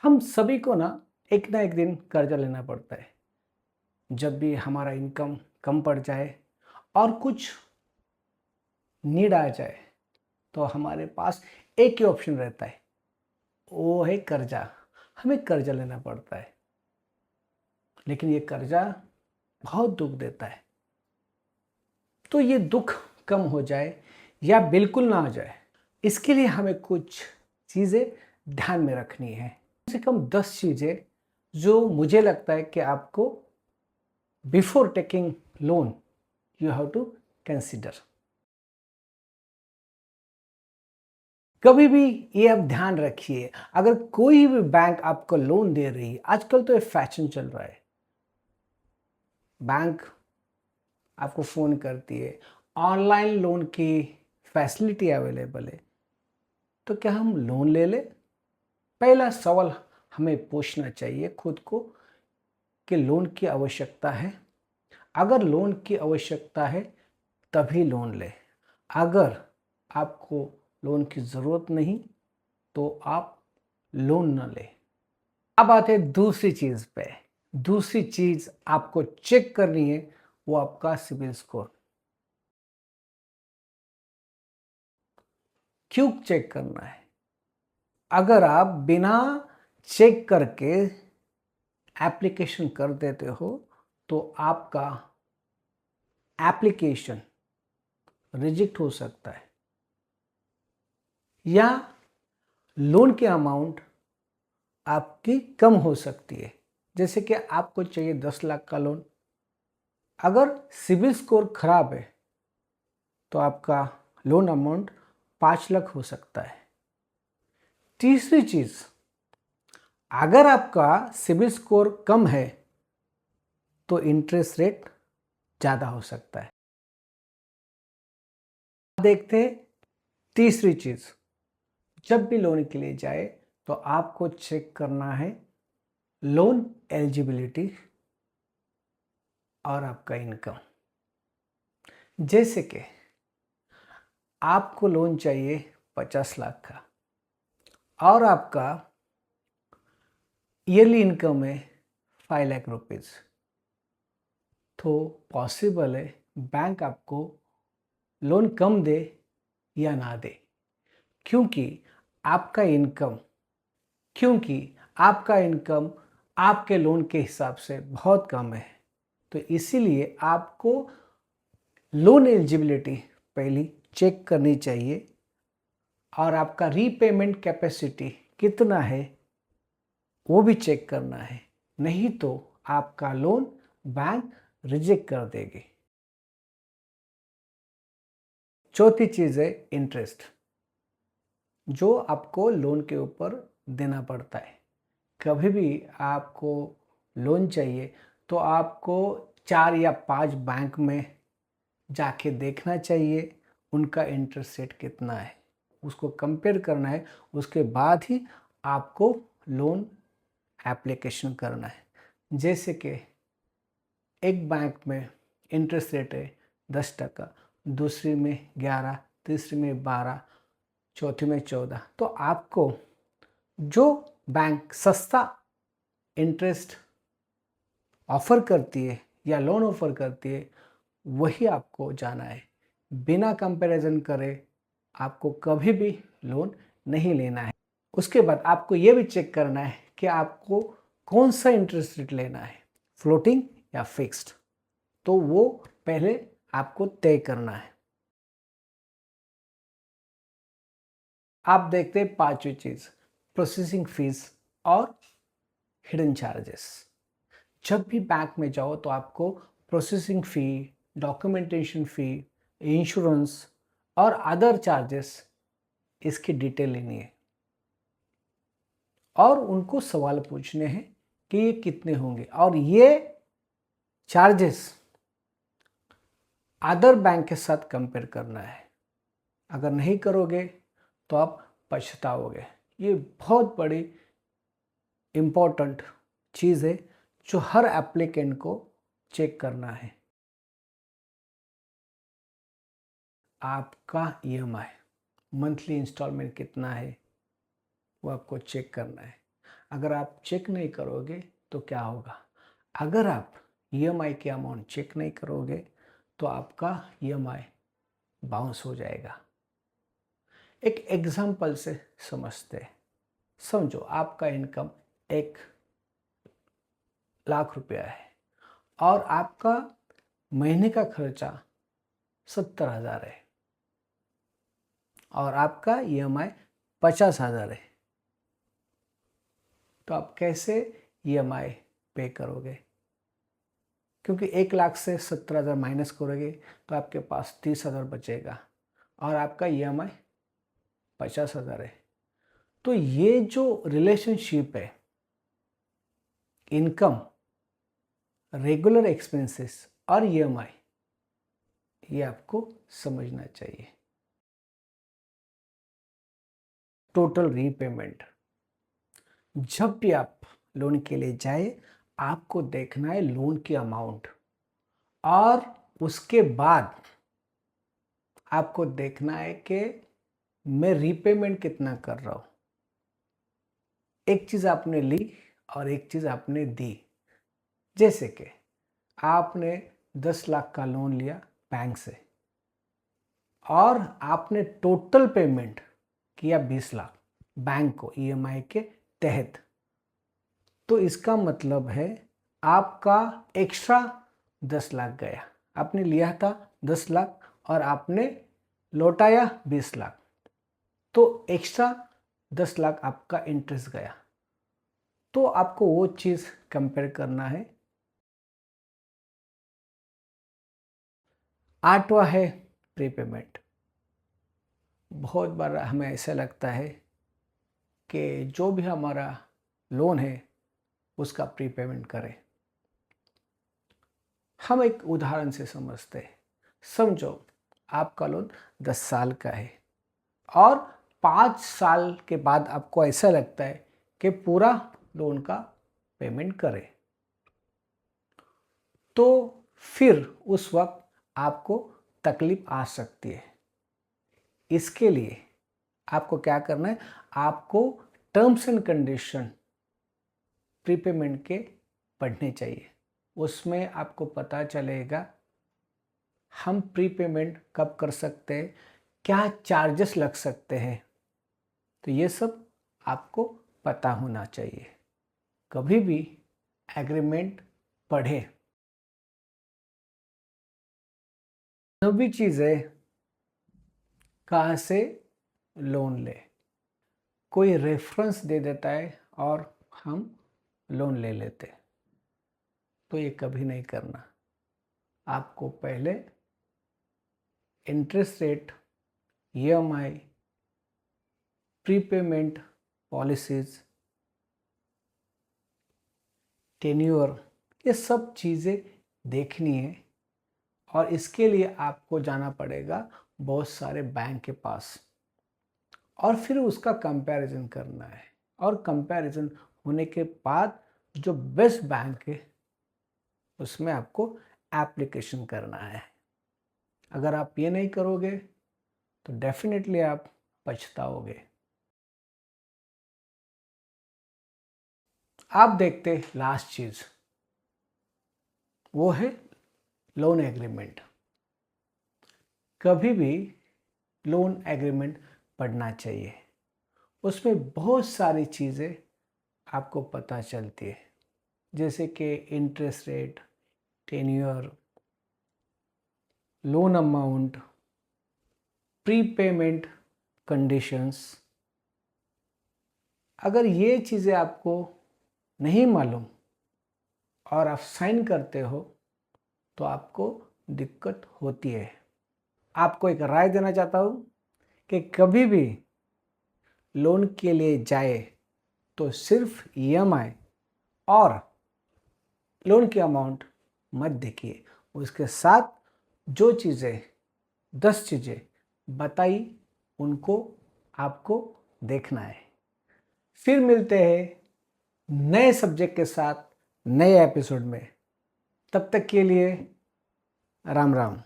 हम सभी को ना एक दिन कर्जा लेना पड़ता है। जब भी हमारा इनकम कम पड़ जाए और कुछ नीड आ जाए तो हमारे पास एक ही ऑप्शन रहता है, वो है कर्जा। हमें कर्जा लेना पड़ता है, लेकिन ये कर्जा बहुत दुख देता है। तो ये दुख कम हो जाए या बिल्कुल ना आ जाए, इसके लिए हमें कुछ चीज़ें ध्यान में रखनी है। कम से कम 10 चीज़ें जो मुझे लगता है कि आपको before taking loan you have to consider. कभी भी ये आप ध्यान रखिए, अगर कोई भी बैंक आपको लोन दे रही है, आजकल तो ये फैशन चल रहा है, बैंक आपको फ़ोन करती है, ऑनलाइन लोन की फैसिलिटी अवेलेबल है, तो क्या हम लोन ले लें? पहला सवाल हमें पूछना चाहिए खुद को कि लोन की आवश्यकता है। अगर लोन की आवश्यकता है तभी लोन लें। अगर आपको लोन की ज़रूरत नहीं तो आप लोन न लें। अब आते हैं दूसरी चीज़ पे। दूसरी चीज़ आपको चेक करनी है, वो आपका सिबिल स्कोर। क्यों चेक करना है? अगर आप बिना चेक करके एप्लीकेशन कर देते हो तो आपका एप्लीकेशन रिजेक्ट हो सकता है या लोन की अमाउंट आपकी कम हो सकती है। जैसे कि आपको चाहिए 10 लाख का लोन, अगर सिबिल स्कोर खराब है तो आपका लोन अमाउंट 5 लाख हो सकता है। तीसरी चीज़, अगर आपका सिबिल स्कोर कम है तो इंटरेस्ट रेट ज़्यादा हो सकता है। देखते हैं तीसरी चीज़, जब भी लोन के लिए जाए तो आपको चेक करना है लोन एलिजिबिलिटी और आपका इनकम। जैसे कि आपको लोन चाहिए 50 लाख का और आपका ईयरली इनकम है 5 लाख रुपीज़, तो पॉसिबल है बैंक आपको लोन कम दे या ना दे, क्योंकि आपका इनकम क्योंकि आपका इनकम आपके लोन के हिसाब से बहुत कम है। तो इसीलिए आपको लोन एलिजिबिलिटी पहली चेक करनी चाहिए और आपका रीपेमेंट कैपेसिटी कितना है वो भी चेक करना है, नहीं तो आपका लोन बैंक रिजेक्ट कर देगी। चौथी चीज़ है इंटरेस्ट, जो आपको लोन के ऊपर देना पड़ता है। कभी भी आपको लोन चाहिए तो आपको 4 या 5 बैंक में जाके देखना चाहिए उनका इंटरेस्ट रेट कितना है, उसको कंपेयर करना है, उसके बाद ही आपको लोन एप्लीकेशन करना है। जैसे कि एक बैंक में इंटरेस्ट रेट है 10%, दूसरी में 11, तीसरी में 12, चौथी में 14, तो आपको जो बैंक सस्ता इंटरेस्ट ऑफ़र करती है या लोन ऑफ़र करती है वही आपको जाना है। बिना कंपैरिजन करे आपको कभी भी लोन नहीं लेना है। उसके बाद आपको ये भी चेक करना है कि आपको कौन सा इंटरेस्ट रेट लेना है, फ्लोटिंग या फिक्स्ड, तो वो पहले आपको तय करना है। आप देखते हैं पांचवी चीज़, प्रोसेसिंग फीस और हिडन चार्जेस। जब भी बैंक में जाओ तो आपको प्रोसेसिंग फ़ी, डॉक्यूमेंटेशन फ़ी, इंश्योरेंस और अदर चार्जेस इसकी डिटेल लेनी है और उनको सवाल पूछने हैं कि ये कितने होंगे, और ये चार्जेस अदर बैंक के साथ कंपेयर करना है। अगर नहीं करोगे तो आप पछताओगे। ये बहुत बड़ी इम्पोर्टेंट चीज़ है जो हर एप्लीकेंट को चेक करना है। आपका ईएमआई मंथली इंस्टॉलमेंट कितना है वो आपको चेक करना है। अगर आप चेक नहीं करोगे तो क्या होगा? अगर आप ईएमआई की अमाउंट चेक नहीं करोगे तो आपका ईएमआई बाउंस हो जाएगा। एक एग्जांपल से समझते हैं। समझो आपका इनकम 1 लाख रुपया है और आपका महीने का खर्चा 70,000 है और आपका ईएमआई 50,000 है। तो आप कैसे ईएमआई पे करोगे? क्योंकि 1 लाख से 70,000 माइनस करोगे तो आपके पास 30,000 बचेगा और आपका ईएमआई 50,000 है। तो ये जो रिलेशनशिप है, इनकम, रेगुलर एक्सपेंसेस और ईएमआई, ये आपको समझना चाहिए। टोटल रीपेमेंट, जब भी आप लोन के लिए जाए आपको देखना है लोन की अमाउंट और उसके बाद आपको देखना है कि मैं रीपेमेंट कितना कर रहा हूँ। एक चीज़ आपने ली और एक चीज़ आपने दी। जैसे कि आपने 10 लाख का लोन लिया बैंक से और आपने टोटल पेमेंट किया 20 लाख बैंक को ईएमआई के तहत। तो इसका मतलब है आपका एक्स्ट्रा 10 लाख गया। आपने लिया था 10 लाख और आपने लौटाया 20 लाख, तो एक्स्ट्रा 10 लाख आपका इंटरेस्ट गया। तो आपको वो चीज़ कंपेयर करना है। 8वां है प्रीपेमेंट। बहुत बार हमें ऐसा लगता है कि जो भी हमारा लोन है उसका प्रीपेमेंट करें। हम एक उदाहरण से समझते हैं। समझो आपका लोन 10 साल का है और 5 साल के बाद आपको ऐसा लगता है कि पूरा लोन का पेमेंट करें। तो फिर उस वक्त आपको तकलीफ आ सकती है। इसके लिए आपको क्या करना है? आपको टर्म्स एंड कंडीशन प्रीपेमेंट के पढ़ने चाहिए। उसमें आपको पता चलेगा हम प्रीपेमेंट कब कर सकते हैं, क्या चार्जेस लग सकते हैं। तो ये सब आपको पता होना चाहिए। कभी भी एग्रीमेंट पढ़ें। नवी चीज़ें, कहाँ से लोन ले? कोई रेफरेंस दे देता है और हम लोन ले लेते, तो ये कभी नहीं करना। आपको पहले interest rate, EMI, prepayment policies, tenure, ये सब चीज़ें देखनी है और इसके लिए आपको जाना पड़ेगा बहुत सारे बैंक के पास और फिर उसका कंपैरिजन करना है। और कंपैरिजन होने के बाद जो बेस्ट बैंक है उसमें आपको एप्लीकेशन करना है। अगर आप ये नहीं करोगे तो डेफिनेटली आप पछताओगे। आप देखते लास्ट चीज़, वो है लोन एग्रीमेंट। कभी भी लोन एग्रीमेंट पढ़ना चाहिए। उसमें बहुत सारी चीज़ें आपको पता चलती है, जैसे कि interest rate, tenure, loan amount, prepayment conditions. अगर ये चीज़ें आपको नहीं मालूम और आप साइन करते हो तो आपको दिक्कत होती है। आपको एक राय देना चाहता हूँ कि कभी भी लोन के लिए जाए तो सिर्फ ईएमआई और लोन की अमाउंट मत देखिए, उसके साथ जो चीज़ें 10 चीज़ें बताई उनको आपको देखना है। फिर मिलते हैं नए सब्जेक्ट के साथ नए एपिसोड में। तब तक के लिए राम राम।